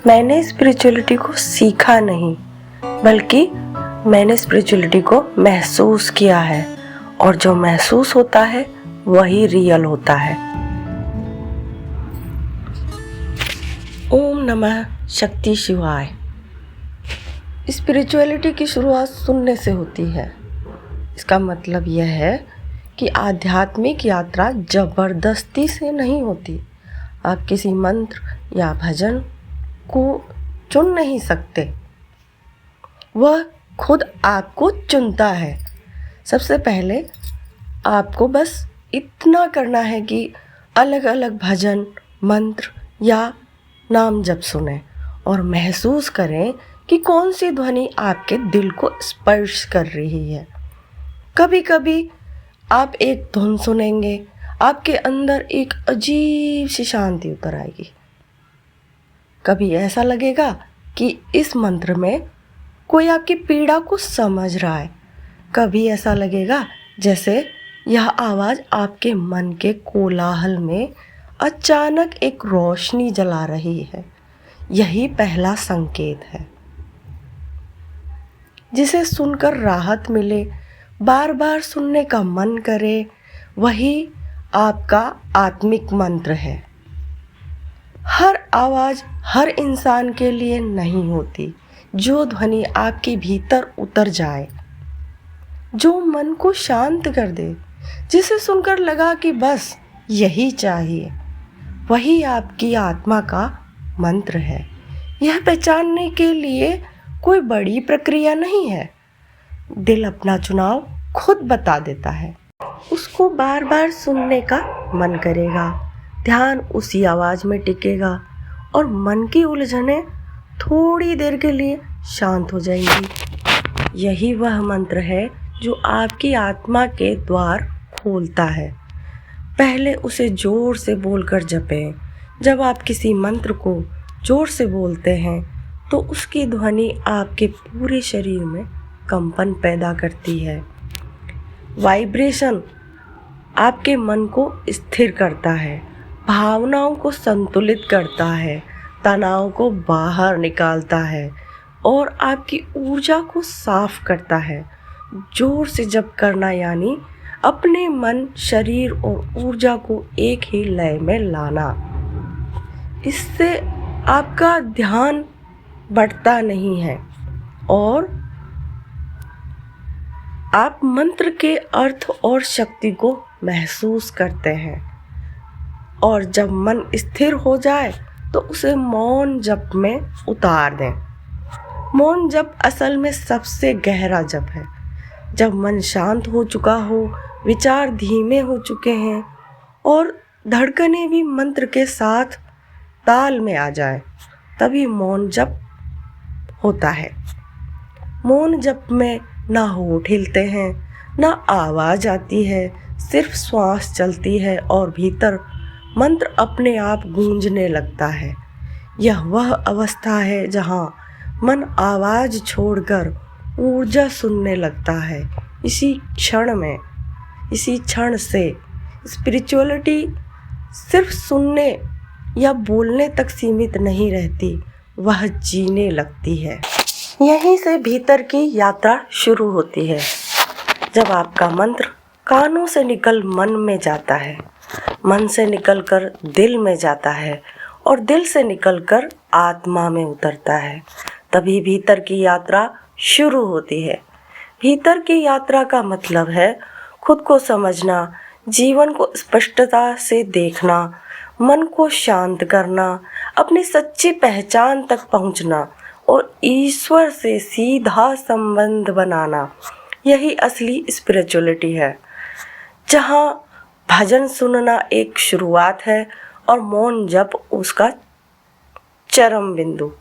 मैंने स्पिरिचुअलिटी को सीखा नहीं, बल्कि मैंने स्पिरिचुअलिटी को महसूस किया है, और जो महसूस होता है वही रियल होता है। ओम नमः शक्ति शिवाय। स्पिरिचुअलिटी की शुरुआत सुनने से होती है। इसका मतलब यह है कि आध्यात्मिक यात्रा जबरदस्ती से नहीं होती। आप किसी मंत्र या भजन को चुन नहीं सकते, वह खुद आपको चुनता है। सबसे पहले आपको बस इतना करना है कि अलग अलग भजन, मंत्र या नाम जप सुने और महसूस करें कि कौन सी ध्वनि आपके दिल को स्पर्श कर रही है। कभी कभी आप एक धुन सुनेंगे, आपके अंदर एक अजीब सी शांति उतर आएगी। कभी ऐसा लगेगा कि इस मंत्र में कोई आपकी पीड़ा को समझ रहा है। कभी ऐसा लगेगा जैसे यह आवाज़ आपके मन के कोलाहल में अचानक एक रोशनी जला रही है। यही पहला संकेत है। जिसे सुनकर राहत मिले, बार बार सुनने का मन करे, वही आपका आत्मिक मंत्र है। हर आवाज़ हर इंसान के लिए नहीं होती। जो ध्वनि आपके भीतर उतर जाए, जो मन को शांत कर दे, जिसे सुनकर लगा कि बस यही चाहिए, वही आपकी आत्मा का मंत्र है। यह पहचानने के लिए कोई बड़ी प्रक्रिया नहीं है। दिल अपना चुनाव खुद बता देता है। उसको बार बार सुनने का मन करेगा, ध्यान उसी आवाज़ में टिकेगा और मन की उलझनें थोड़ी देर के लिए शांत हो जाएंगी। यही वह मंत्र है जो आपकी आत्मा के द्वार खोलता है। पहले उसे जोर से बोलकर जपें। जब आप किसी मंत्र को जोर से बोलते हैं तो उसकी ध्वनि आपके पूरे शरीर में कंपन पैदा करती है। वाइब्रेशन आपके मन को स्थिर करता है, भावनाओं को संतुलित करता है, तनाव को बाहर निकालता है और आपकी ऊर्जा को साफ करता है। जोर से जप करना यानी अपने मन, शरीर और ऊर्जा को एक ही लय में लाना। इससे आपका ध्यान बढ़ता नहीं है और आप मंत्र के अर्थ और शक्ति को महसूस करते हैं। और जब मन स्थिर हो जाए तो उसे मौन जप में उतार दें। मौन जप असल में सबसे गहरा जप है। जब मन शांत हो चुका हो, विचार धीमे हो चुके हैं और धड़कनें भी मंत्र के साथ ताल में आ जाए, तभी मौन जप होता है। मौन जप में ना होठ हिलते हैं, ना आवाज़ आती है, सिर्फ श्वास चलती है और भीतर मंत्र अपने आप गूंजने लगता है। यह वह अवस्था है जहाँ मन आवाज़ छोड़कर ऊर्जा सुनने लगता है। इसी क्षण से स्पिरिचुअलिटी सिर्फ सुनने या बोलने तक सीमित नहीं रहती, वह जीने लगती है। यहीं से भीतर की यात्रा शुरू होती है। जब आपका मंत्र कानों से निकल मन में जाता है, मन से निकलकर दिल में जाता है और दिल से निकलकर आत्मा में उतरता है, तभी भीतर की यात्रा शुरू होती है। भीतर की यात्रा का मतलब है खुद को समझना, जीवन को स्पष्टता से देखना, मन को शांत करना, अपनी सच्ची पहचान तक पहुंचना और ईश्वर से सीधा संबंध बनाना। यही असली स्पिरिचुअलिटी है, जहाँ भजन सुनना एक शुरुआत है और मौन जप उसका चरम बिंदु।